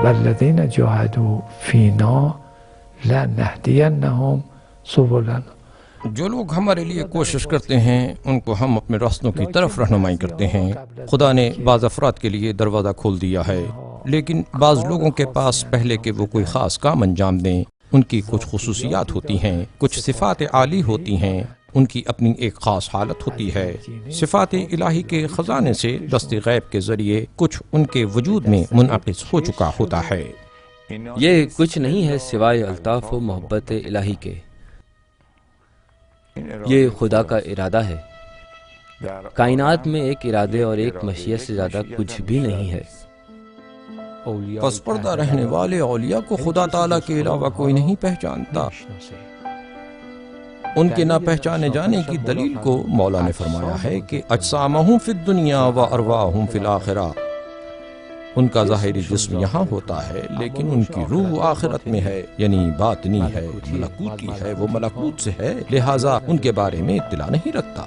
والذین جاهدوا فینا لنهدینهم سبلنا. جو لوگ ہمارے لیے کوشش کرتے ہیں ان کو ہم اپنے راستوں کی طرف رہنمائی کرتے ہیں. خدا نے بعض افراد کے لیے دروازہ کھول دیا ہے، لیکن بعض لوگوں کے پاس پہلے کہ وہ کوئی خاص کام انجام دیں ان کی کچھ خصوصیات ہوتی ہیں، کچھ صفات عالی ہوتی ہیں، ان کی اپنی ایک خاص حالت ہوتی ہے. صفات الہی کے خزانے سے دست غیب کے ذریعے کچھ ان کے وجود میں منعکس ہو چکا ہوتا ہے. یہ کچھ نہیں ہے سوائے الطاف و محبت الہی کے. یہ خدا کا ارادہ ہے. کائنات میں ایک ارادے اور ایک مشیت سے زیادہ کچھ بھی نہیں ہے. پس پردہ رہنے والے اولیاء کو خدا تعالیٰ کے علاوہ کوئی نہیں پہچانتا. ان کے نہ پہچانے جانے کی دلیل کو مولا نے فرمایا ہے کہ اجسامہم فی الدنیا و ارواحہم فی الآخرہ. ان کا ظاہری جسم یہاں ہوتا ہے لیکن ان کی روح آخرت میں ہے، یعنی باطنی ہے، ملکوتی ہے، وہ ملکوت سے ہے، لہٰذا ان کے بارے میں اطلاع نہیں رکھتا.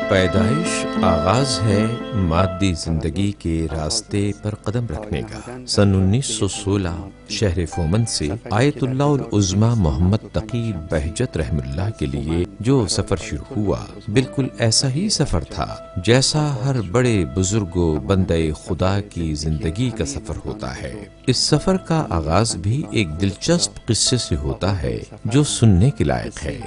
پیدائش آغاز ہے مادی زندگی کے راستے پر قدم رکھنے کا. سن 1916 شہر فومن سے آیت اللہ العظمیٰ محمد تقی بہجت رحم اللہ کے لیے جو سفر شروع ہوا بالکل ایسا ہی سفر تھا جیسا ہر بڑے بزرگ و بندے خدا کی زندگی کا سفر ہوتا ہے. اس سفر کا آغاز بھی ایک دلچسپ قصے سے ہوتا ہے جو سننے کے لائق ہے.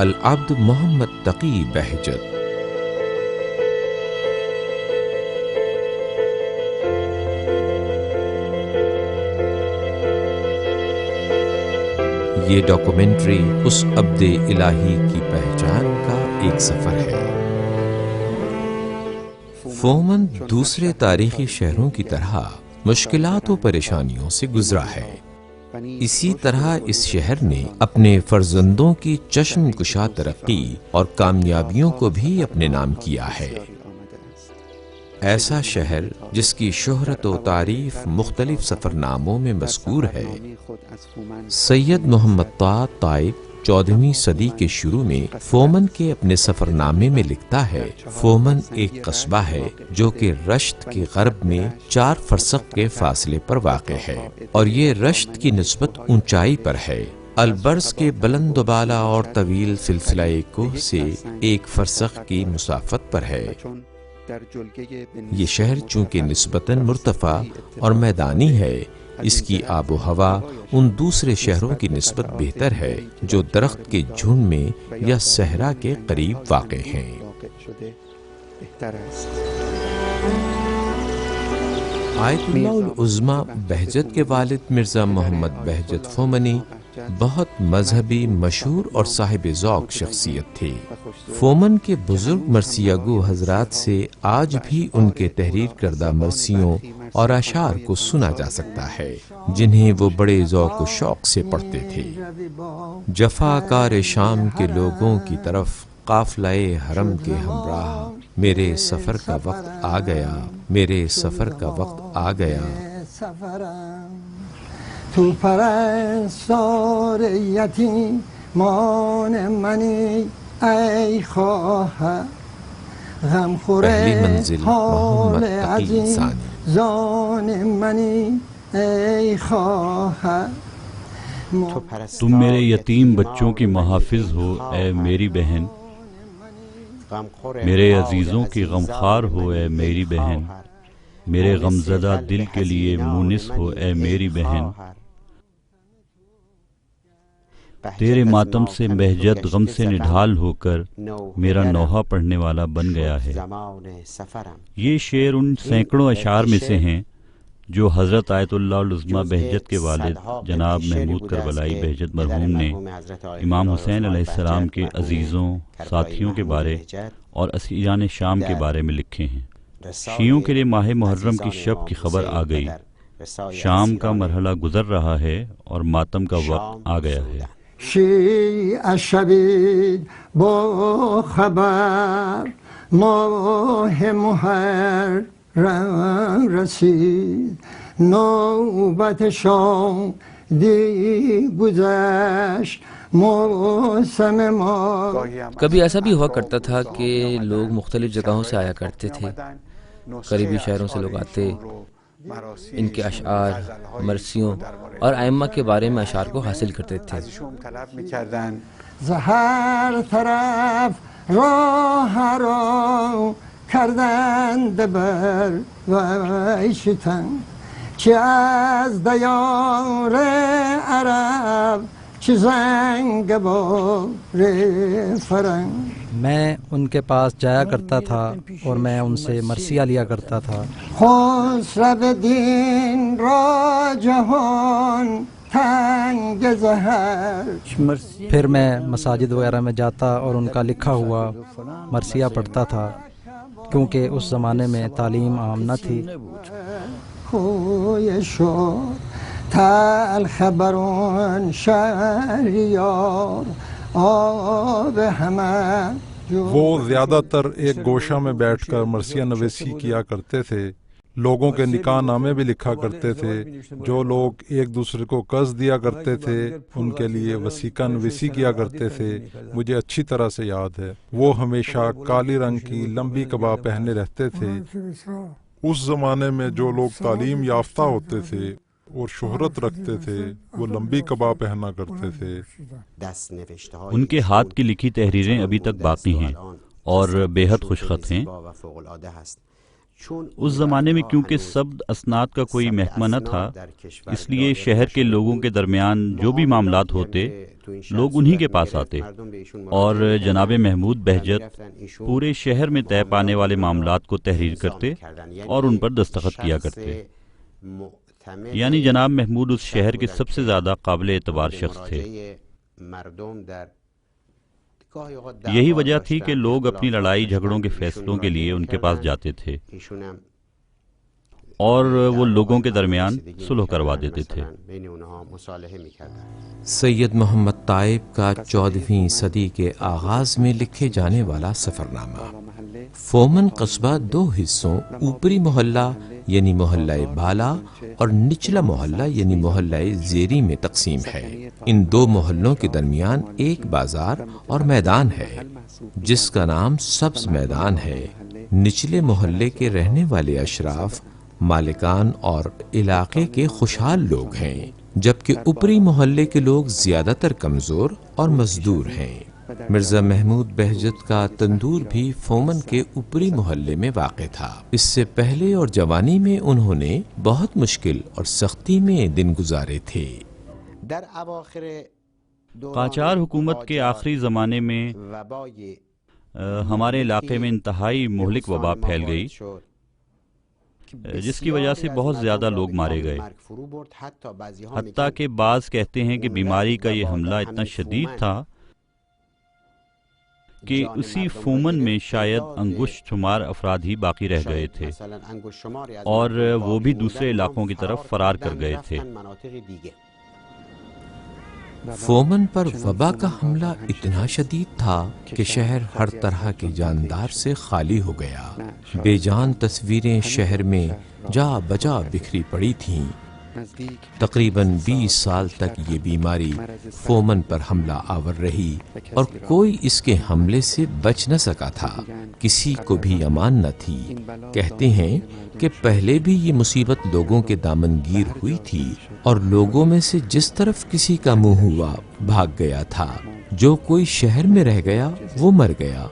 العبد محمد تقی بہجت. یہ ڈاکومنٹری اس عبد الہی کی پہچان کا ایک سفر ہے. فومن دوسرے تاریخی شہروں کی طرح مشکلات و پریشانیوں سے گزرا ہے. اسی طرح اس شہر نے اپنے فرزندوں کی چشم کشا ترقی اور کامیابیوں کو بھی اپنے نام کیا ہے. ایسا شہر جس کی شہرت و تعریف مختلف سفر ناموں میں مذکور ہے. سید محمد طہ طائب 14ویں صدی کے شروع میں فومن کے اپنے سفر نامے میں لکھتا ہے، فومن ایک قصبہ ہے جو کہ رشت کے غرب میں 4 فرسخ کے فاصلے پر واقع ہے، اور یہ رشت کی نسبت اونچائی پر ہے. البرز کے بلند و بالا اور طویل سلسلہ کوہ سے 1 فرسخ کی مسافت پر ہے. یہ شہر چونکہ نسبتاً مرتفع اور میدانی ہے، اس کی آب و ہوا ان دوسرے شہروں کی نسبت بہتر ہے جو درخت کے جھنڈ میں یا صحرا کے قریب واقع ہیں. آیت اللہ العظمیٰ بہجت کے والد مرزا محمد بہجت فومنی بہت مذہبی، مشہور اور صاحب ذوق شخصیت تھے. فومن کے بزرگ مرثیہ گو حضرات سے آج بھی ان کے تحریر کردہ مرثیوں اور اشعار کو سنا جا سکتا ہے جنہیں وہ بڑے ذوق و شوق سے پڑھتے تھے. جفا کار شام کے لوگوں کی طرف قافلہ حرم کے ہمراہ، میرے سفر کا وقت آ گیا، میرے سفر کا وقت آ گیا. تو پرستار یتیمان منی ای خواهر، پہلی منزل محمد تقی ثانی. زان منی ای خواهر تم میرے یتیم بچوں کی محافظ ہو اے میری بہن، میرے عزیزوں کی غمخوار ہو اے میری بہن، میرے غمزدہ دل کے لیے مونس ہو اے میری بہن. تیرے ماتم سے بہجت غم سے نڈھال ہو کر میرا نوحہ پڑھنے والا بن گیا ہے. یہ شعر ان سینکڑوں اشعار میں سے ہیں جو حضرت آیت اللہ العظمیٰ بہجت کے والد جناب محمود کربلائی بہجت مرحوم نے امام حسین علیہ السلام کے عزیزوں، ساتھیوں کے بارے اور اسیران شام کے بارے میں لکھے ہیں. شیعوں کے لیے ماہ محرم کی شب کی خبر آ گئی، شام کا مرحلہ گزر رہا ہے اور ماتم کا وقت آ گیا ہے. شیعه شوید با خبر ماه محرم رسید نوبت شام دی گذشت موسم ما. کبھی ایسا بھی ہوا کرتا تھا کہ لوگ مختلف جگہوں سے آیا کرتے تھے، قریبی شہروں سے لوگ آتے، ان کے اشعار، مرثیوں اور ائمہ کے بارے میں اشعار کو حاصل کرتے تھے. زہر طرف راہ رو کردند بر ویشتن چه از دیار عرب چه زنگبار فرنگ. میں ان کے پاس جایا کرتا تھا اور میں ان سے مرثیہ لیا کرتا تھا. خسرو دین را جهان تنگ زهر. پھر میں مساجد وغیرہ میں جاتا اور ان کا لکھا ہوا مرثیہ پڑھتا تھا، کیونکہ اس زمانے میں تعلیم عام نہ تھی. خوی شد تلخ برون شهریار آب همه. وہ زیادہ تر ایک گوشہ میں بیٹھ کر مرثیہ نویسی کیا کرتے تھے. لوگوں کے نکاح نامے بھی لکھا کرتے تھے. جو لوگ ایک دوسرے کو قرض دیا کرتے تھے ان کے لیے وثیقہ نویسی کیا کرتے تھے. مجھے اچھی طرح سے یاد ہے وہ ہمیشہ کالی رنگ کی لمبی قبا پہنے رہتے تھے. اس زمانے میں جو لوگ تعلیم یافتہ ہوتے تھے اور شہرت رکھتے تھے وہ لمبی قبا پہنا کرتے تھے. ان کے ہاتھ کی لکھی تحریریں ابھی تک باقی ہیں اور بے حد خوشخط ہیں. اس زمانے میں کیونکہ سبد اسناد کا کوئی محکمہ نہ تھا، اس لیے شہر کے لوگوں کے درمیان جو بھی معاملات ہوتے لوگ انہی کے پاس آتے اور جناب محمود بہجت پورے شہر میں طے پانے والے معاملات کو تحریر کرتے اور ان پر دستخط کیا کرتے. یعنی جناب محمود اس شہر کے سب سے زیادہ قابل اعتبار شخص تھے. یہی وجہ تھی کہ لوگ اپنی لڑائی جھگڑوں کے فیصلوں کے لیے ان کے پاس جاتے تھے اور وہ لوگوں کے درمیان صلح کروا دیتے تھے. سید محمد طائب کا 14ویں صدی کے آغاز میں لکھے جانے والا سفرنامہ. فومن قصبہ دو حصوں اوپری محلہ یعنی محلہ بالا اور نچلا محلہ یعنی محلہ زیری میں تقسیم ہے. ان دو محلوں کے درمیان ایک بازار اور میدان ہے جس کا نام سبز میدان ہے. نچلے محلے کے رہنے والے اشراف، مالکان اور علاقے کے خوشحال لوگ ہیں، جبکہ اوپری محلے کے لوگ زیادہ تر کمزور اور مزدور ہیں. مرزا محمود بہجت کا تندور بھی فومن کے اوپری محلے میں واقع تھا. اس سے پہلے اور جوانی میں انہوں نے بہت مشکل اور سختی میں دن گزارے تھے. قاجار حکومت کے آخری زمانے میں ہمارے علاقے میں انتہائی مہلک وبا پھیل گئی جس کی وجہ سے بہت زیادہ لوگ مارے گئے. حتیٰ کہ بعض کہتے ہیں کہ بیماری کا یہ حملہ اتنا شدید تھا کہ اسی فومن میں شاید انگشت شمار افراد ہی باقی رہ گئے تھے اور وہ بھی دوسرے علاقوں کی طرف فرار کر گئے تھے. فومن پر وبا کا حملہ اتنا شدید تھا کہ شہر ہر طرح کے جاندار سے خالی ہو گیا. بے جان تصویریں شہر میں جا بجا بکھری پڑی تھیں. تقریباً 20 سال تک یہ بیماری فومن پر حملہ آور رہی اور کوئی اس کے حملے سے بچ نہ سکا تھا، کسی کو بھی امان نہ تھی۔ کہتے ہیں کہ پہلے بھی یہ مصیبت لوگوں کے دامن گیر ہوئی تھی اور لوگوں میں سے جس طرف کسی کا منہ ہوا بھاگ گیا تھا، جو کوئی شہر میں رہ گیا وہ مر گیا،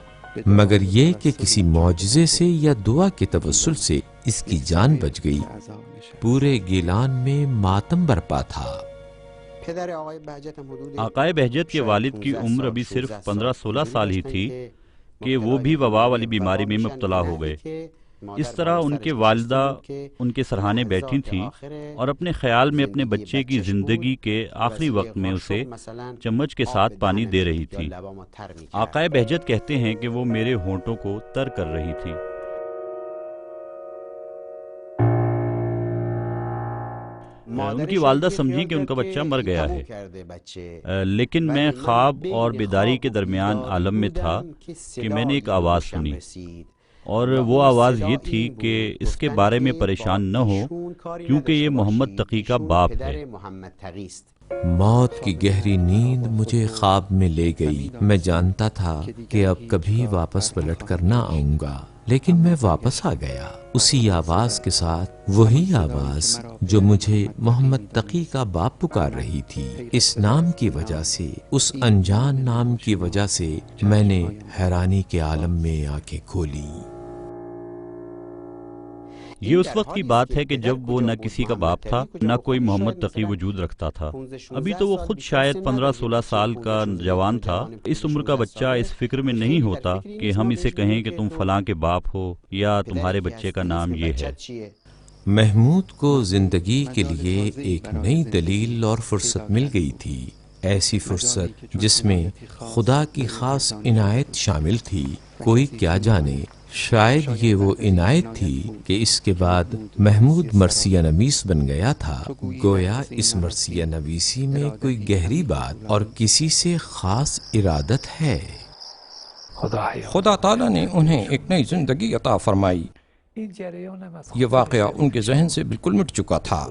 مگر یہ کہ کسی معجزے سے یا دعا کے توسل سے اس کی جان بچ گئی۔ پورے گیلان میں ماتم برپا تھا۔ آقائے بہجت کے والد کی عمر ابھی صرف 15-16 سال ہی تھی کہ وہ بھی وبا والی بیماری میں مبتلا ہو گئے۔ اس طرح ان کے والدہ ان کے سرہانے بیٹھی تھیں اور اپنے خیال میں اپنے بچے کی زندگی کے آخری وقت میں اسے چمچ کے ساتھ پانی دے رہی تھی۔ آقائے بہجت کہتے ہیں کہ وہ میرے ہونٹوں کو تر کر رہی تھی۔ ان کی والدہ سمجھی کہ ان کا بچہ مر گیا ہے، لیکن میں خواب اور بیداری کے درمیان عالم میں تھا کہ میں نے ایک آواز سنی، اور وہ آواز یہ تھی کہ اس کے بارے میں پریشان نہ ہو کیونکہ یہ محمد تقی کا باپ ہے۔ موت کی گہری نیند مجھے خواب میں لے گئی۔ میں جانتا تھا کہ اب کبھی واپس پلٹ کر نہ آؤں گا، لیکن میں واپس آ گیا، اسی آواز کے ساتھ، وہی آواز جو مجھے محمد تقی کا باپ پکار رہی تھی۔ اس نام کی وجہ سے، اس انجان نام کی وجہ سے میں نے حیرانی کے عالم میں آنکھیں کھولی۔ یہ اس وقت کی بات ہے کہ جب وہ نہ کسی کا باپ تھا، نہ کوئی محمد تقی وجود رکھتا تھا۔ ابھی تو وہ خود شاید 15-16 سال کا جوان تھا۔ اس عمر کا بچہ اس فکر میں نہیں ہوتا کہ ہم اسے کہیں کہ تم فلاں کے باپ ہو یا تمہارے بچے کا نام یہ ہے۔ محمود کو زندگی کے لیے ایک نئی دلیل اور فرصت مل گئی تھی، ایسی فرصت جس میں خدا کی خاص عنایت شامل تھی۔ کوئی کیا جانے، شاید یہ وہ عنایت تھی کہ اس کے بعد محمود مرثیہ نویس بن گیا تھا۔ گویا اس مرثیہ نویسی میں کوئی گہری بات اور کسی سے خاص ارادت ہے۔ خدا تعالیٰ نے انہیں ایک نئی زندگی عطا فرمائی۔ یہ واقعہ ان کے ذہن سے بالکل مٹ چکا تھا۔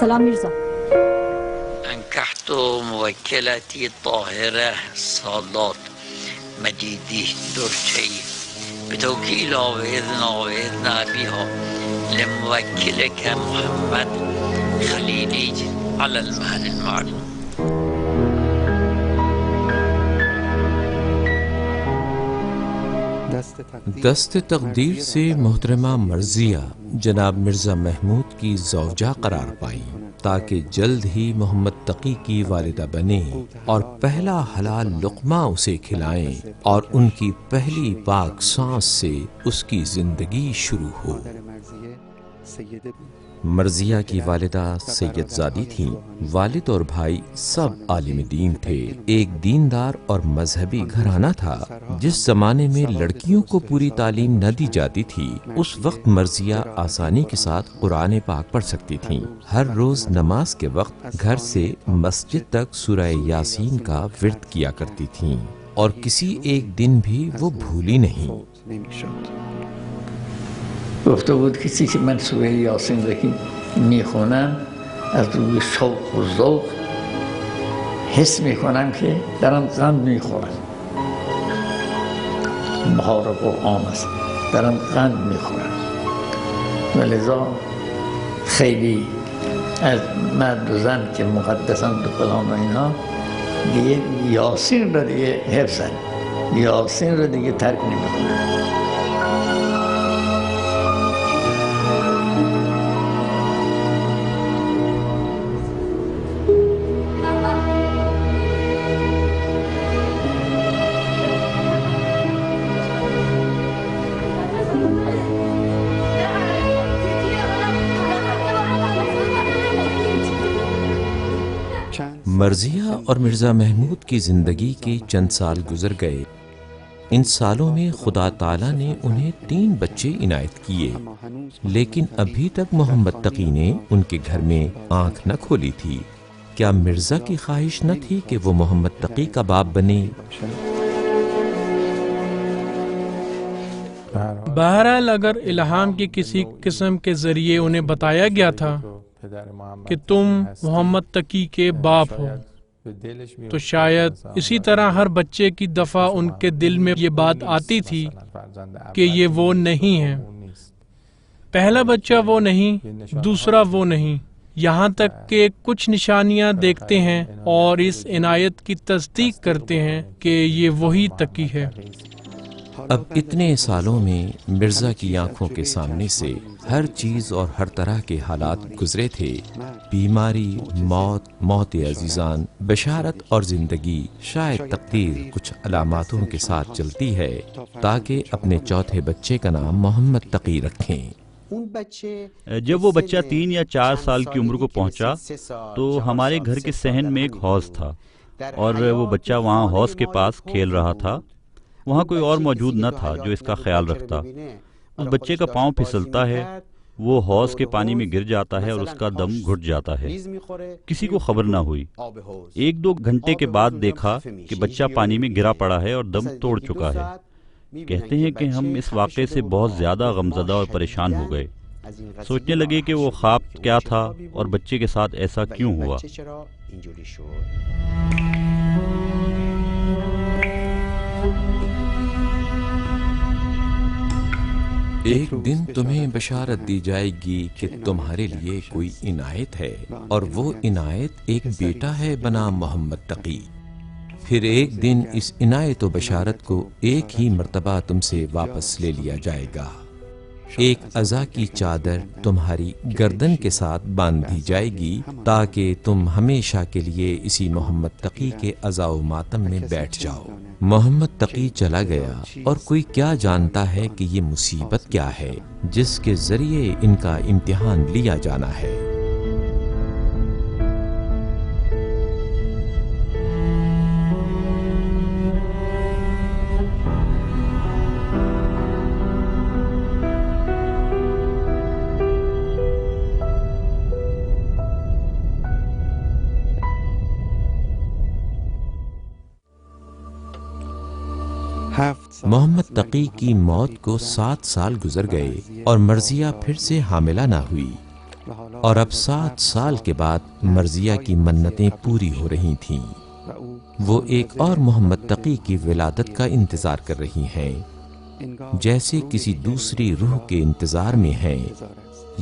سلام مرزا. أنكحت موكلتي طاهرة صالات مجيدي درشي بتوكيل وإذن أبيها لموكلك محمد خليلي على المهر المعلوم. دست تقدیر سے محترمہ مرضیہ جناب مرزا محمود کی زوجہ قرار پائیں تاکہ جلد ہی محمد تقی کی والدہ بنیں اور پہلا حلال لقمہ اسے کھلائیں اور ان کی پہلی پاک سانس سے اس کی زندگی شروع ہو۔ مرضیہ کی والدہ سید زادی تھیں۔ والد اور بھائی سب عالم دین تھے۔ ایک دیندار اور مذہبی گھرانہ تھا۔ جس زمانے میں لڑکیوں کو پوری تعلیم نہ دی جاتی تھی، اس وقت مرضیہ آسانی کے ساتھ قرآن پاک پڑھ سکتی تھیں۔ ہر روز نماز کے وقت گھر سے مسجد تک سورہ یاسین کا ورد کیا کرتی تھیں اور کسی ایک دن بھی وہ بھولی نہیں۔ گفته بود کسی که من سوره یاسین رو میخونم از روی شوق و ذوق حس میکنم که دارم قند میخورم. بهار قرآن است، دارم قند میخورم. ولذا خیلی از مرد و زن که مقدسند و فلان و اینا دیگه یاسین رو دیگه حفظن، یاسین رو دیگه ترک نمیکنن. مرضیہ اور مرزا محمود کی زندگی کے چند سال گزر گئے ان سالوں میں خدا تعالیٰ نے انہیں 3 بچے عنایت کیے، لیکن ابھی تک محمد تقی نے ان کے گھر میں آنکھ نہ کھولی تھی۔ کیا مرزا کی خواہش نہ تھی کہ وہ محمد تقی کا باپ بنے؟ بہرحال اگر الہام کی کسی قسم کے ذریعے انہیں بتایا گیا تھا کہ تم محمد تقی کے باپ ہو، تو شاید اسی طرح ہر بچے کی دفعہ ان کے دل میں یہ بات آتی تھی کہ یہ وہ نہیں ہے، پہلا بچہ وہ نہیں، دوسرا وہ نہیں، یہاں تک کہ کچھ نشانیاں دیکھتے ہیں اور اس عنایت کی تصدیق کرتے ہیں کہ یہ وہی تقی ہے۔ اب اتنے سالوں میں مرزا کی آنکھوں کے سامنے سے ہر چیز اور ہر طرح کے حالات گزرے تھے، بیماری، موت عزیزان، بشارت اور زندگی۔ شاید تقدیر کچھ علاماتوں کے ساتھ چلتی ہے تاکہ اپنے چوتھے بچے کا نام محمد تقی رکھیں۔ جب وہ بچہ 3 یا 4 سال کی عمر کو پہنچا تو ہمارے گھر کے صحن میں ایک حوض تھا اور وہ بچہ وہاں حوض کے پاس کھیل رہا تھا۔ وہاں کوئی اور موجود نہ تھا جو اس کا خیال رکھتا۔ اس بچے کا پاؤں پھسلتا ہے، وہ حوض کے پانی میں گر جاتا ہے اور اس کا دم گھٹ جاتا ہے۔ کسی کو خبر نہ ہوئی۔ 1-2 گھنٹے کے بعد دیکھا کہ بچہ پانی میں گرا پڑا ہے اور دم توڑ چکا ہے۔ کہتے ہیں کہ ہم اس واقعے سے بہت زیادہ غمزدہ اور پریشان ہو گئے، سوچنے لگے کہ وہ خواب کیا تھا اور بچے کے ساتھ ایسا کیوں ہوا۔ ایک دن تمہیں بشارت دی جائے گی کہ تمہارے لیے کوئی عنایت ہے، اور وہ عنایت ایک بیٹا ہے بنام محمد تقی۔ پھر ایک دن اس عنایت و بشارت کو ایک ہی مرتبہ تم سے واپس لے لیا جائے گا۔ ایک عزا کی چادر تمہاری گردن کے ساتھ باندھ دی جائے گی تاکہ تم ہمیشہ کے لیے اسی محمد تقی کے عزا و ماتم میں بیٹھ جاؤ۔ محمد تقی چلا گیا اور کوئی کیا جانتا ہے کہ یہ مصیبت کیا ہے جس کے ذریعے ان کا امتحان لیا جانا ہے۔ محمد تقی کی موت کو 7 سال گزر گئے اور مرضیہ پھر سے حاملہ نہ ہوئی، اور اب 7 سال کے بعد مرضیہ کی منتیں پوری ہو رہی تھیں۔ وہ ایک اور محمد تقی کی ولادت کا انتظار کر رہی ہیں، جیسے کسی دوسری روح کے انتظار میں ہیں۔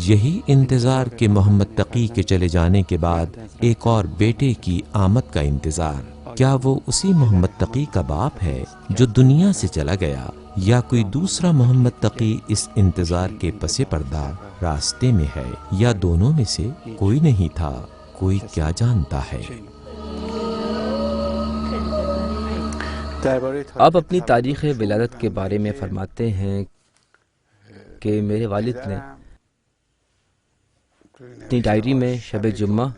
یہی انتظار کہ محمد تقی کے چلے جانے کے بعد ایک اور بیٹے کی آمد کا انتظار۔ کیا وہ اسی محمد تقی کا باپ ہے جو دنیا سے چلا گیا، یا کوئی دوسرا محمد تقی اس انتظار کے پس پردہ راستے میں ہے، یا دونوں میں سے کوئی نہیں تھا؟ کوئی کیا جانتا ہے۔ آپ اپنی تاریخ ولادت کے بارے میں فرماتے ہیں کہ میرے والد نے اپنی ڈائری میں شب جمعہ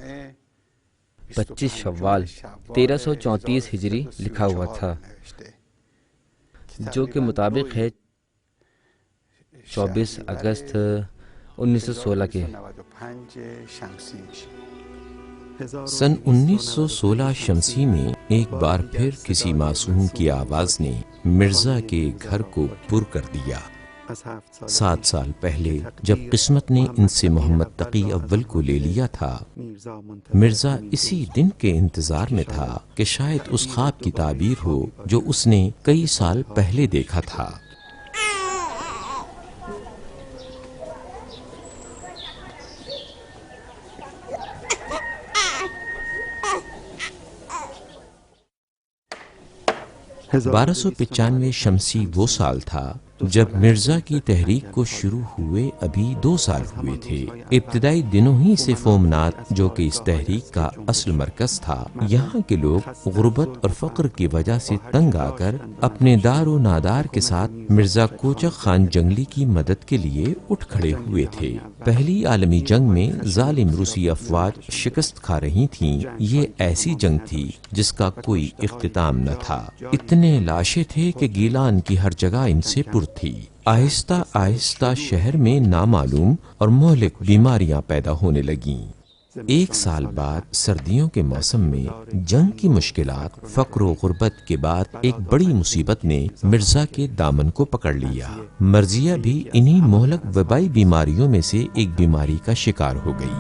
25 شوال 1334 ہجری لکھا ہوا تھا، جو کہ مطابق ہے 24 اگست 1916 کے۔ سن 1916 شمسی میں ایک بار پھر کسی معصوم کی آواز نے مرزا کے گھر کو پر کر دیا۔ 7 سال پہلے جب قسمت نے ان سے محمد تقی اول کو لے لیا تھا، مرزا اسی دن کے انتظار میں تھا کہ شاید اس خواب کی تعبیر ہو جو اس نے کئی سال پہلے دیکھا تھا۔ بارہ 1295 شمسی وہ سال تھا جب مرزا کی تحریک کو شروع ہوئے ابھی 2 سال ہوئے تھے۔ ابتدائی دنوں ہی سے فومنات، جو کہ اس تحریک کا اصل مرکز تھا، یہاں کے لوگ غربت اور فقر کی وجہ سے تنگ آ کر اپنے دار و نادار کے ساتھ مرزا کوچک خان جنگلی کی مدد کے لیے اٹھ کھڑے ہوئے تھے۔ پہلی عالمی جنگ میں ظالم روسی افواج شکست کھا رہی تھیں۔ یہ ایسی جنگ تھی جس کا کوئی اختتام نہ تھا۔ اتنے لاشیں تھے کہ گیلان کی ہر جگہ ان سے پر تھی۔ آہستہ آہستہ شہر میں نامعلوم اور مہلک بیماریاں پیدا ہونے لگیں۔ 1 سال بعد سردیوں کے موسم میں جنگ کی مشکلات، فقر و غربت کے بعد ایک بڑی مصیبت نے مرزا کے دامن کو پکڑ لیا۔ مرزیہ بھی انہی مہلک وبائی بیماریوں میں سے ایک بیماری کا شکار ہو گئی۔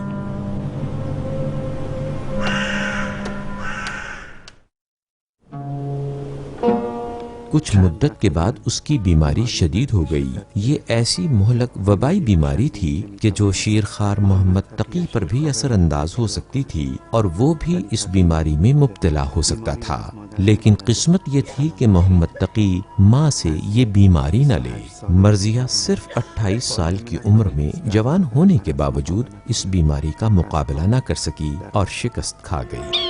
کچھ مدت کے بعد اس کی بیماری شدید ہو گئی۔ یہ ایسی مہلک وبائی بیماری تھی کہ جو شیرخوار محمد تقی پر بھی اثر انداز ہو سکتی تھی، اور وہ بھی اس بیماری میں مبتلا ہو سکتا تھا۔ لیکن قسمت یہ تھی کہ محمد تقی ماں سے یہ بیماری نہ لے۔ مرزیہ صرف 28 سال کی عمر میں جوان ہونے کے باوجود اس بیماری کا مقابلہ نہ کر سکی اور شکست کھا گئی۔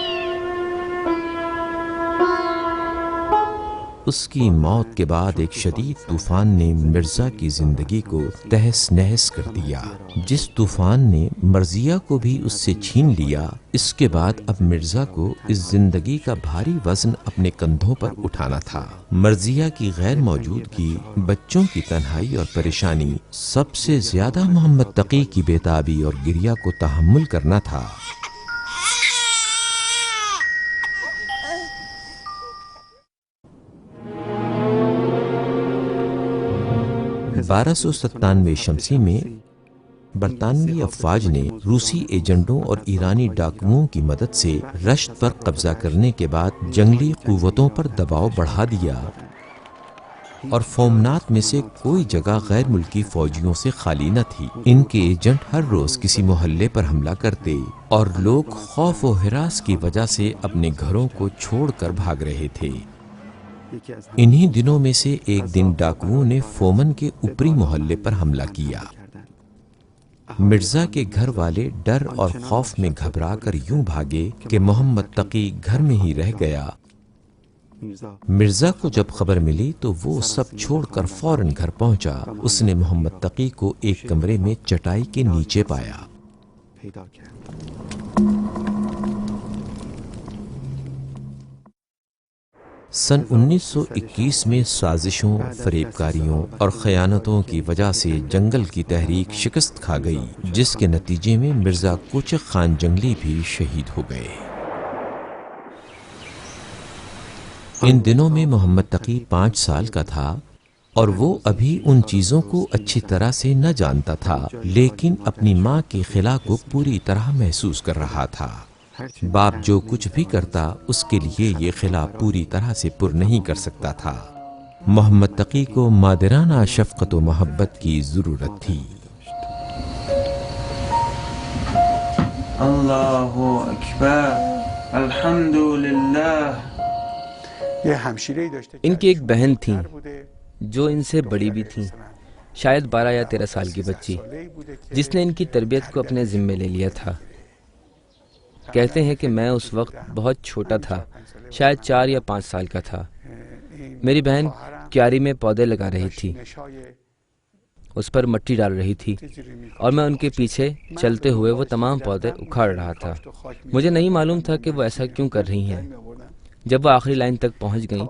اس کی موت کے بعد ایک شدید طوفان نے مرزا کی زندگی کو تہس نہس کر دیا۔ جس طوفان نے مرزیہ کو بھی اس سے چھین لیا، اس کے بعد اب مرزا کو اس زندگی کا بھاری وزن اپنے کندھوں پر اٹھانا تھا۔ مرزیہ کی غیر موجودگی، بچوں کی تنہائی اور پریشانی، سب سے زیادہ محمد تقی کی بے-تابی اور گریہ کو تحمل کرنا تھا۔ 1297 شمسی میں برطانوی افواج نے روسی ایجنٹوں اور ایرانی ڈاکوؤں کی مدد سے رشت پر قبضہ کرنے کے بعد جنگلی قوتوں پر دباؤ بڑھا دیا، اور فومنات میں سے کوئی جگہ غیر ملکی فوجیوں سے خالی نہ تھی۔ ان کے ایجنٹ ہر روز کسی محلے پر حملہ کرتے، اور لوگ خوف و ہراس کی وجہ سے اپنے گھروں کو چھوڑ کر بھاگ رہے تھے۔ انہی دنوں میں سے ایک دن ڈاکوؤں نے فومن کے اوپری محلے پر حملہ کیا۔ مرزا کے گھر والے ڈر اور خوف میں گھبرا کر یوں بھاگے کہ محمد تقی گھر میں ہی رہ گیا۔ مرزا کو جب خبر ملی تو وہ سب چھوڑ کر فوراً گھر پہنچا۔ اس نے محمد تقی کو ایک کمرے میں چٹائی کے نیچے پایا۔ سن 1921 میں سازشوں، فریب کاریوں اور خیانتوں کی وجہ سے جنگل کی تحریک شکست کھا گئی، جس کے نتیجے میں مرزا کوچک خان جنگلی بھی شہید ہو گئے۔ ان دنوں میں محمد تقی 5 سال کا تھا، اور وہ ابھی ان چیزوں کو اچھی طرح سے نہ جانتا تھا، لیکن اپنی ماں کے خلا کو پوری طرح محسوس کر رہا تھا۔ باپ جو کچھ بھی کرتا، اس کے لیے یہ خلا پوری طرح سے پر نہیں کر سکتا تھا۔ محمد تقی کو مادرانہ شفقت و محبت کی ضرورت تھی۔ اللہ اکبر، الحمدللہ۔ ان کی ایک بہن تھیں جو ان سے بڑی بھی تھیں، شاید 12 یا 13 سال کی بچی، جس نے ان کی تربیت کو اپنے ذمے لے لیا تھا۔ کہتے ہیں کہ میں اس وقت بہت چھوٹا تھا، شاید 4 یا 5 سال کا تھا۔ میری بہن کیاری میں پودے لگا رہی تھی، اس پر مٹی ڈال رہی تھی، اور میں ان کے پیچھے چلتے ہوئے وہ تمام پودے اکھاڑ رہا تھا۔ مجھے نہیں معلوم تھا کہ وہ ایسا کیوں کر رہی ہیں۔ جب وہ آخری لائن تک پہنچ گئیں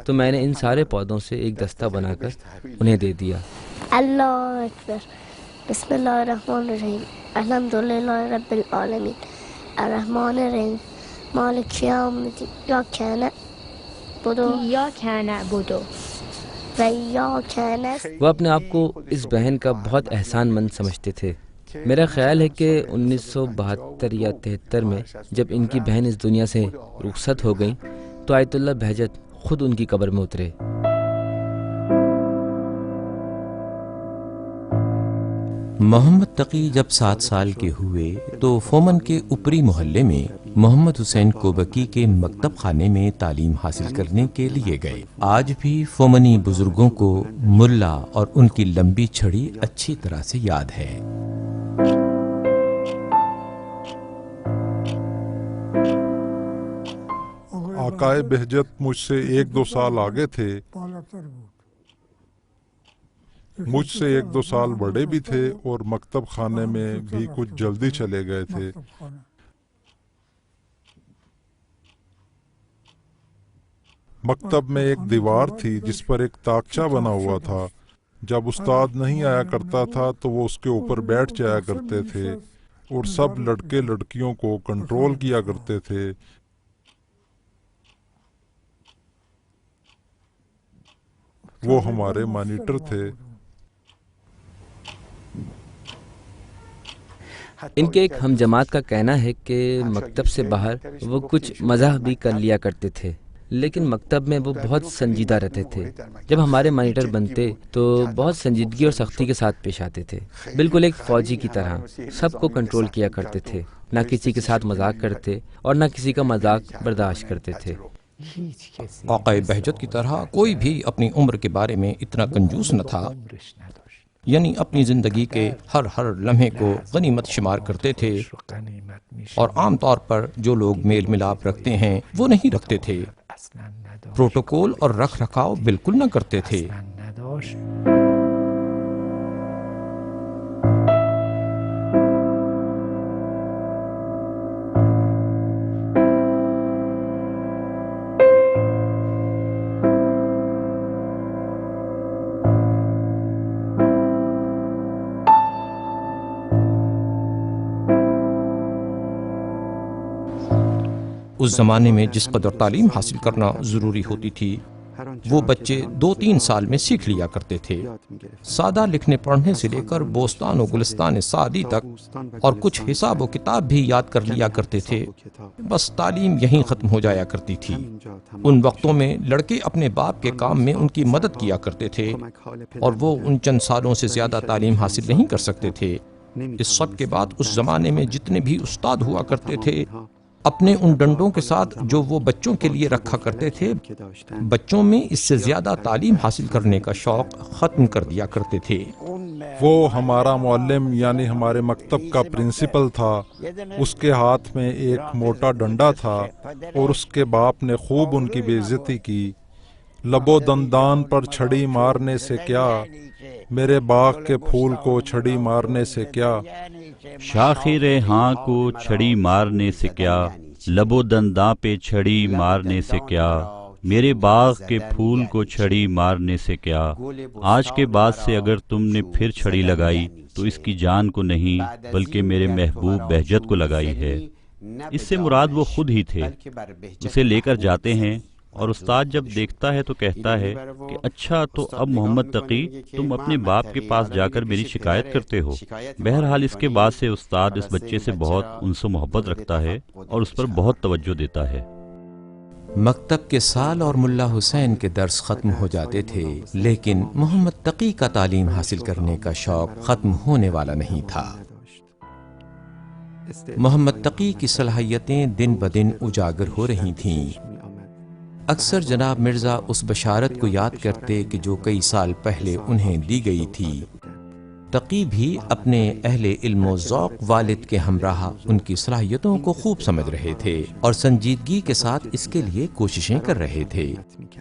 تو میں نے ان سارے پودوں سے ایک دستہ بنا کر انہیں دے دیا۔ اللہ اکبر، بسم اللہ الرحمن الرحیم، الحمدللہ رب العالمین، الرحمن الرحیم، مالک یوم الدین، ایاک نعبد و ایاک نستعین۔ وہ اپنے آپ کو اس بہن کا بہت احسان مند سمجھتے تھے۔ میرا خیال ہے کہ 1972 یا 73 میں جب ان کی بہن اس دنیا سے رخصت ہو گئیں تو آیت اللہ بہجت خود ان کی قبر میں اترے۔ محمد تقی جب 7 سال کے ہوئے تو فومن کے اوپری محلے میں محمد حسین کوبکی کے مکتب خانے میں تعلیم حاصل کرنے کے لیے گئے۔ آج بھی فومنی بزرگوں کو ملا اور ان کی لمبی چھڑی اچھی طرح سے یاد ہے۔ آقائے بہجت مجھ سے 1-2 سال آگے تھے، مجھ سے 1-2 سال بڑے بھی تھے اور مکتب خانے میں بھی کچھ جلدی چلے گئے تھے۔ مکتب میں ایک دیوار تھی جس پر ایک تاکچہ بنا ہوا تھا۔ جب استاد نہیں آیا کرتا تھا تو وہ اس کے اوپر بیٹھ جایا کرتے تھے اور سب لڑکے لڑکیوں کو کنٹرول کیا کرتے تھے۔ وہ ہمارے مانیٹر تھے۔ ان کے ایک ہم جماعت کا کہنا ہے کہ مکتب سے باہر وہ کچھ مزاح بھی کر لیا کرتے تھے، لیکن مکتب میں وہ بہت سنجیدہ رہتے تھے۔ جب ہمارے مانیٹر بنتے تو بہت سنجیدگی اور سختی کے ساتھ پیش آتے تھے، بالکل ایک فوجی کی طرح سب کو کنٹرول کیا کرتے تھے، نہ کسی کے ساتھ مذاق کرتے اور نہ کسی کا مذاق برداشت کرتے تھے۔ آقائے بہجت کی طرح کوئی بھی اپنی عمر کے بارے میں اتنا کنجوس نہ تھا، یعنی اپنی زندگی کے ہر لمحے کو غنیمت شمار کرتے تھے، اور عام طور پر جو لوگ میل ملاپ رکھتے ہیں وہ نہیں رکھتے تھے، پروٹوکول اور رکھ رکھاؤ بالکل نہ کرتے تھے۔ اس زمانے میں جس قدر تعلیم حاصل کرنا ضروری ہوتی تھی وہ بچے 2-3 سال میں سیکھ لیا کرتے تھے۔ سادہ لکھنے پڑھنے سے لے کر بوستان و گلستان سعدی تک، اور کچھ حساب و کتاب بھی یاد کر لیا کرتے تھے۔ بس تعلیم یہیں ختم ہو جایا کرتی تھی۔ ان وقتوں میں لڑکے اپنے باپ کے کام میں ان کی مدد کیا کرتے تھے، اور وہ ان چند سالوں سے زیادہ تعلیم حاصل نہیں کر سکتے تھے۔ اس سب کے بعد اس زمانے میں جتنے بھی استاد ہوا کرتے تھے، اپنے ان ڈنڈوں کے ساتھ جو وہ بچوں کے لیے رکھا کرتے تھے، بچوں میں اس سے زیادہ تعلیم حاصل کرنے کا شوق ختم کر دیا کرتے تھے۔ وہ ہمارا معلم یعنی ہمارے مکتب کا پرنسپل تھا۔ اس کے ہاتھ میں ایک موٹا ڈنڈا تھا اور اس کے باپ نے خوب ان کی بے عزتی کی۔ لب و دندان پر چھڑی مارنے سے کیا، میرے باغ کے پھول کو چھڑی مارنے سے کیا، شاخ ریحاں کو چھڑی مارنے سے کیا، لب و دنداں پہ چھڑی مارنے سے کیا، میرے باغ کے پھول کو چھڑی مارنے سے کیا۔ آج کے بعد سے اگر تم نے پھر چھڑی لگائی تو اس کی جان کو نہیں بلکہ میرے محبوب بہجت کو لگائی ہے۔ اس سے مراد وہ خود ہی تھے۔ اسے لے کر جاتے ہیں اور استاد جب دیکھتا ہے تو کہتا ہے کہ اچھا تو اب محمد تقی تم اپنے باپ کے پاس جا کر میری شکایت کرتے ہو۔ بہرحال اس کے بعد سے استاد اس بچے سے بہت انس و محبت رکھتا ہے اور اس پر بہت توجہ دیتا ہے۔ مکتب کے سال اور ملا حسین کے درس ختم ہو جاتے تھے، لیکن محمد تقی کا تعلیم حاصل کرنے کا شوق ختم ہونے والا نہیں تھا۔ محمد تقی کی صلاحیتیں دن بدن اجاگر ہو رہی تھیں۔ اکثر جناب مرزا اس بشارت کو یاد کرتے کہ جو کئی سال پہلے انہیں دی گئی تھی۔ تقی بھی اپنے اہل علم و ذوق والد کے ہمراہ ان کی صلاحیتوں کو خوب سمجھ رہے تھے اور سنجیدگی کے ساتھ اس کے لیے کوششیں کر رہے تھے۔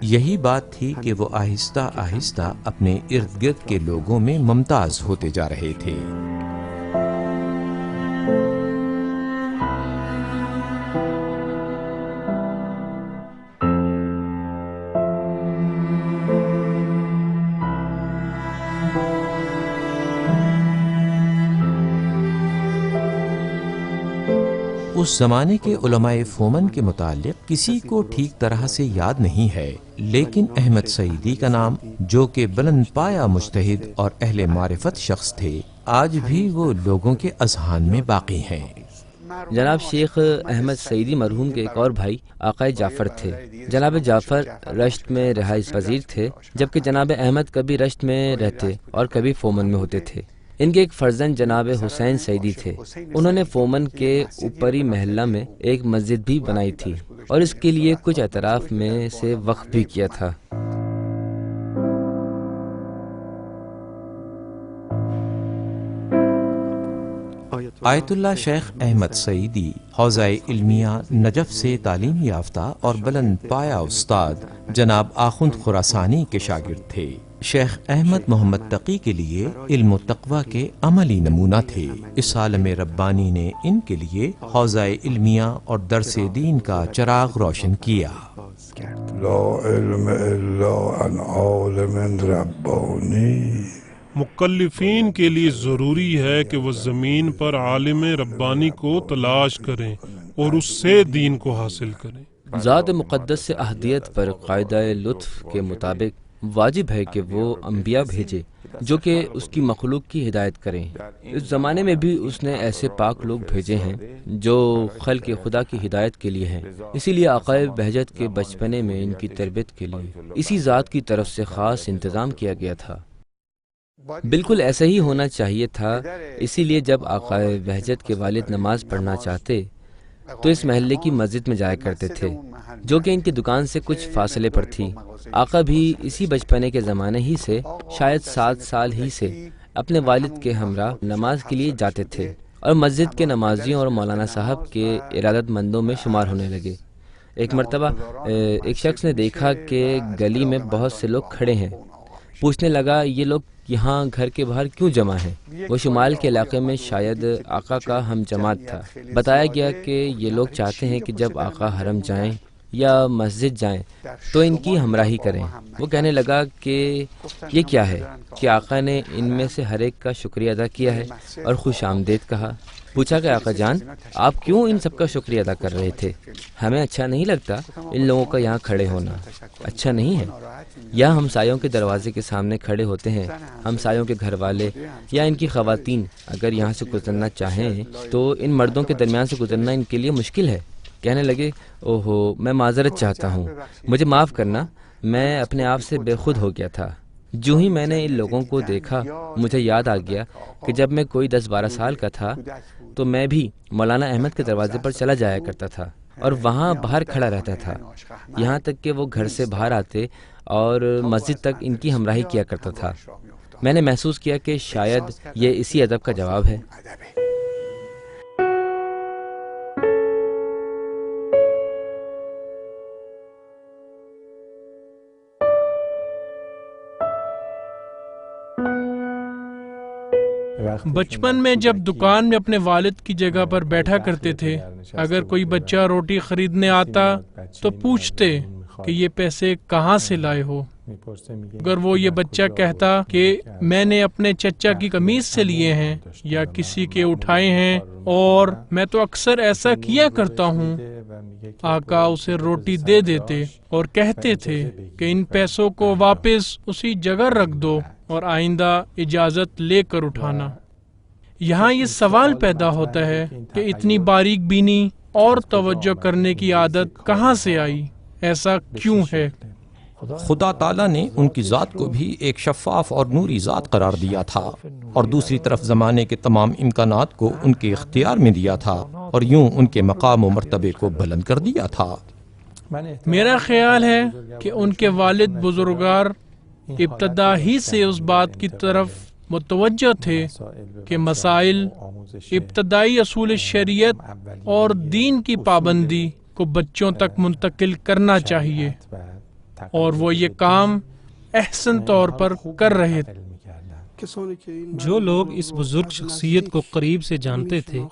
یہی بات تھی کہ وہ آہستہ آہستہ اپنے ارد گرد کے لوگوں میں ممتاز ہوتے جا رہے تھے۔ اس زمانے کے علماء فومن کے متعلق کسی کو ٹھیک طرح سے یاد نہیں ہے، لیکن احمد سعیدی کا نام، جو کہ بلند پایا مجتہد اور اہل معرفت شخص تھے، آج بھی وہ لوگوں کے اذہان میں باقی ہیں۔ جناب شیخ احمد سعیدی مرحوم کے ایک اور بھائی آقائے جعفر تھے۔ جناب جعفر رشت میں رہائش پذیر تھے، جبکہ جناب احمد کبھی رشت میں رہتے اور کبھی فومن میں ہوتے تھے۔ ان کے ایک فرزند جناب حسین سعیدی تھے. انہوں نے فومن کے اوپری محلہ میں ایک مسجد بھی بنائی تھی اور اس کے لیے کچھ اطراف میں سے وقف بھی کیا تھا. آیت اللہ شیخ احمد سعیدی حوزہ علمیہ نجف سے تعلیم یافتہ اور بلند پایہ استاد جناب آخوند خراسانی کے شاگرد تھے. شیخ احمد محمد تقی کے لیے علم و تقوی کے عملی نمونہ تھے. اس عالم ربانی نے ان کے لیے حوزہ علمیہ اور درس دین کا چراغ روشن کیا. لا علم الا عن عالم ربانی. مکلفین کے لیے ضروری ہے کہ وہ زمین پر عالم ربانی کو تلاش کریں اور اس سے دین کو حاصل کریں. ذات مقدس سے احدیت پر قاعدہ لطف کے مطابق واجب ہے کہ وہ انبیاء بھیجے جو کہ اس کی مخلوق کی ہدایت کریں. اس زمانے میں بھی اس نے ایسے پاک لوگ بھیجے ہیں جو خلق خدا کی ہدایت کے لیے ہیں. اسی لیے آقائے بہجت کے بچپنے میں ان کی تربیت کے لیے اسی ذات کی طرف سے خاص انتظام کیا گیا تھا. بالکل ایسا ہی ہونا چاہیے تھا. اسی لیے جب آقائے بہجت کے والد نماز پڑھنا چاہتے تو اس محلے کی مسجد میں جایا کرتے تھے جو کہ ان کی دکان سے کچھ فاصلے پر تھی. آقا بھی اسی بچپنے کے زمانے ہی سے شاید 7 سال ہی سے اپنے والد کے ہمراہ نماز کے لیے جاتے تھے اور مسجد کے نمازیوں اور مولانا صاحب کے ارادت مندوں میں شمار ہونے لگے. ایک مرتبہ ایک شخص نے دیکھا کہ گلی میں بہت سے لوگ کھڑے ہیں. پوچھنے لگا یہ لوگ یہاں گھر کے باہر کیوں جمع ہیں؟ وہ شمال کے علاقے میں شاید آقا کا ہم جماعت تھا. بتایا گیا کہ یہ لوگ چاہتے ہیں کہ جب آقا حرم جائیں یا مسجد جائیں تو ان کی ہمراہی کریں. وہ کہنے لگا کہ یہ کیا ہے کہ آقا نے ان میں سے ہر ایک کا شکریہ ادا کیا ہے اور خوش آمدید کہا. پوچھا کہ آقا جان آپ کیوں ان سب کا شکریہ ادا کر رہے تھے؟ ہمیں اچھا نہیں لگتا ان لوگوں کا یہاں کھڑے ہونا. اچھا نہیں ہے؟ یا ہمسایوں کے دروازے کے سامنے کھڑے ہوتے ہیں. ہمسایوں کے گھر والے یا ان کی خواتین اگر یہاں سے گزرنا چاہیں تو ان مردوں کے درمیان سے گزرنا ان کے لیے مشکل ہے. کہنے لگے اوہو میں معذرت چاہتا ہوں، مجھے معاف کرنا، میں اپنے آپ سے بے خود ہو گیا تھا. جو ہی میں نے ان لوگوں کو دیکھا مجھے یاد آ گیا کہ جب میں کوئی 10-12 سال کا تھا تو میں بھی مولانا احمد کے دروازے پر چلا جایا کرتا تھا اور وہاں باہر کھڑا رہتا تھا یہاں تک کہ وہ گھر سے باہر آتے اور مسجد تک ان کی ہمراہی کیا کرتا تھا. میں نے محسوس کیا کہ شاید یہ اسی ادب کا جواب ہے. بچپن میں جب دکان میں اپنے والد کی جگہ پر بیٹھا کرتے تھے، اگر کوئی بچہ روٹی خریدنے آتا تو پوچھتے کہ یہ پیسے کہاں سے لائے ہو. اگر وہ یہ بچہ کہتا کہ میں نے اپنے چچا کی قمیض سے لیے ہیں یا کسی کے اٹھائے ہیں اور میں تو اکثر ایسا کیا کرتا ہوں، آقا اسے روٹی دے دیتے اور کہتے تھے کہ ان پیسوں کو واپس اسی جگہ رکھ دو اور آئندہ اجازت لے کر اٹھانا. یہاں یہ سوال پیدا ہوتا ہے کہ اتنی باریک بینی اور توجہ کرنے کی عادت کہاں سے آئی؟ ایسا کیوں ہے؟ خدا تعالیٰ نے ان کی ذات کو بھی ایک شفاف اور نوری ذات قرار دیا تھا اور دوسری طرف زمانے کے تمام امکانات کو ان کے اختیار میں دیا تھا اور یوں ان کے مقام و مرتبے کو بلند کر دیا تھا. میرا خیال ہے کہ ان کے والد بزرگار ابتدا ہی سے اس بات کی طرف متوجہ تھے کہ مسائل، ابتدائی اصول شریعت اور دین کی پابندی کو بچوں تک منتقل کرنا چاہیے، اور وہ یہ کام احسن طور پر کر رہے تھے. جو لوگ اس بزرگ شخصیت کو قریب سے جانتے تھے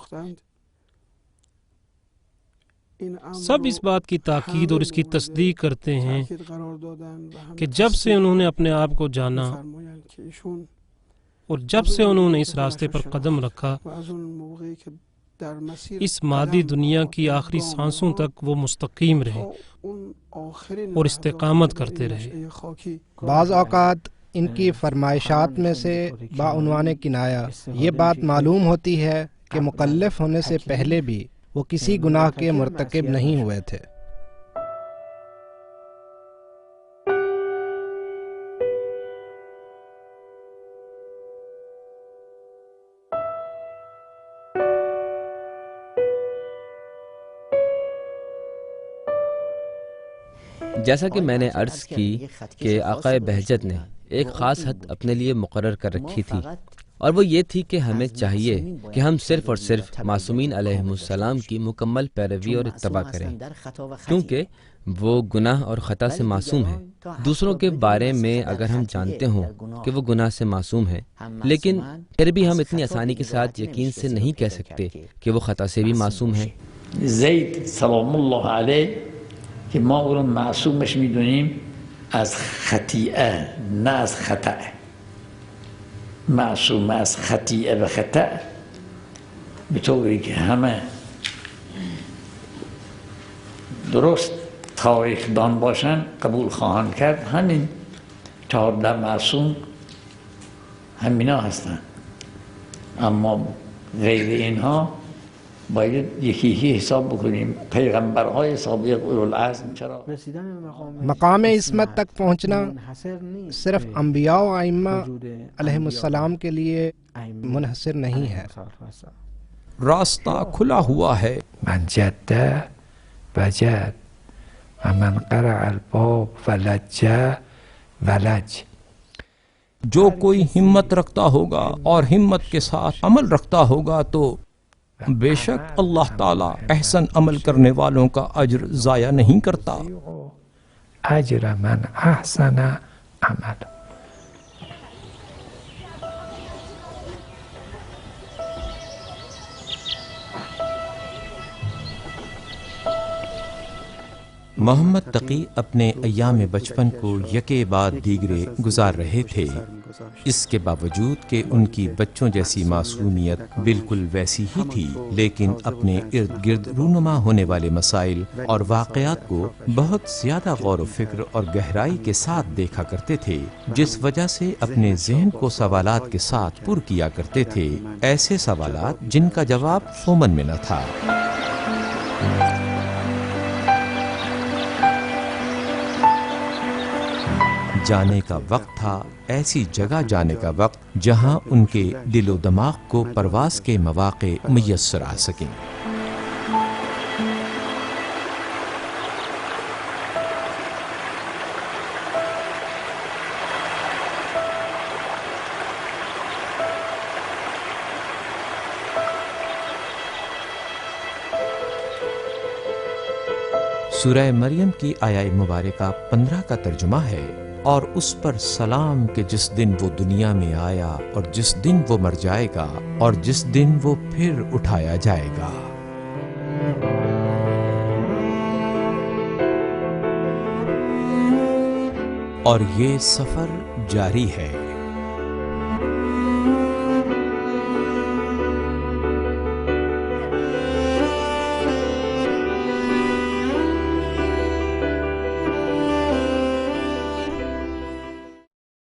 سب اس بات کی تاکید اور اس کی تصدیق کرتے ہیں کہ جب سے انہوں نے اپنے آپ کو جانا اور جب سے انہوں نے اس راستے پر قدم رکھا، اس مادی دنیا کی آخری سانسوں تک وہ مستقیم رہے اور استقامت کرتے رہے. بعض اوقات ان کی فرمائشات میں سے بعنوان کنایہ یہ بات معلوم ہوتی ہے کہ مکلف ہونے سے پہلے بھی وہ کسی گناہ کے مرتکب نہیں ہوئے تھے. جیسا کہ میں نے عرض کی کہ آقا بہجت نے ایک خاص حد اپنے لیے مقرر کر رکھی تھی، اور وہ یہ تھی کہ ہمیں چاہیے کہ ہم صرف اور صرف معصومین علیہم السلام کی مکمل پیروی اور اتباع کریں، کیونکہ وہ گناہ اور خطا سے معصوم ہیں۔ دوسروں کے بارے میں اگر ہم جانتے ہوں کہ وہ گناہ سے معصوم ہیں، لیکن پھر بھی ہم اتنی آسانی کے ساتھ یقین سے نہیں کہہ سکتے کہ وہ خطا سے بھی معصوم ہیں۔ زید سلام الله علیه که ما او رو معصومش میدونیم از خطیئه نه از خطأ، معصوم از خطیئه و خطأ به طوری که همه درست تاریخ دان باشن قبول خواهند کرد. همین 14 معصوم همینا هستن، اما غیر اینها باید یکی حساب بکنیم. پیغمبرهای سابق اولوالعزم چرا مقام عصمت تک پہنچنا صرف انبیاء و ائمہ علیہم السلام کے لیے منحصر نہیں ہے، راستہ کھلا ہوا ہے۔ من جده وجد و من قرع الباب ولج ولج۔ جو کوئی ہمت رکھتا ہوگا اور ہمت کے ساتھ عمل رکھتا ہوگا تو بے شک اللہ تعالیٰ احسن عمل کرنے والوں کا اجر ضائع نہیں کرتا۔ اجر من احسن عمل۔ محمد تقی اپنے ایام بچپن کو یکے بعد دیگرے گزار رہے تھے، اس کے باوجود کہ ان کی بچوں جیسی معصومیت بالکل ویسی ہی تھی، لیکن اپنے ارد گرد رونما ہونے والے مسائل اور واقعات کو بہت زیادہ غور و فکر اور گہرائی کے ساتھ دیکھا کرتے تھے، جس وجہ سے اپنے ذہن کو سوالات کے ساتھ پر کیا کرتے تھے، ایسے سوالات جن کا جواب فومن میں نہ تھا۔ جانے کا وقت تھا، ایسی جگہ جانے کا وقت جہاں ان کے دل و دماغ کو پرواز کے مواقع میسر آ سکیں۔ سورہ مریم کی آیہ مبارکہ 15 کا ترجمہ ہے، اور اس پر سلام کہ جس دن وہ دنیا میں آیا اور جس دن وہ مر جائے گا اور جس دن وہ پھر اٹھایا جائے گا۔ اور یہ سفر جاری ہے۔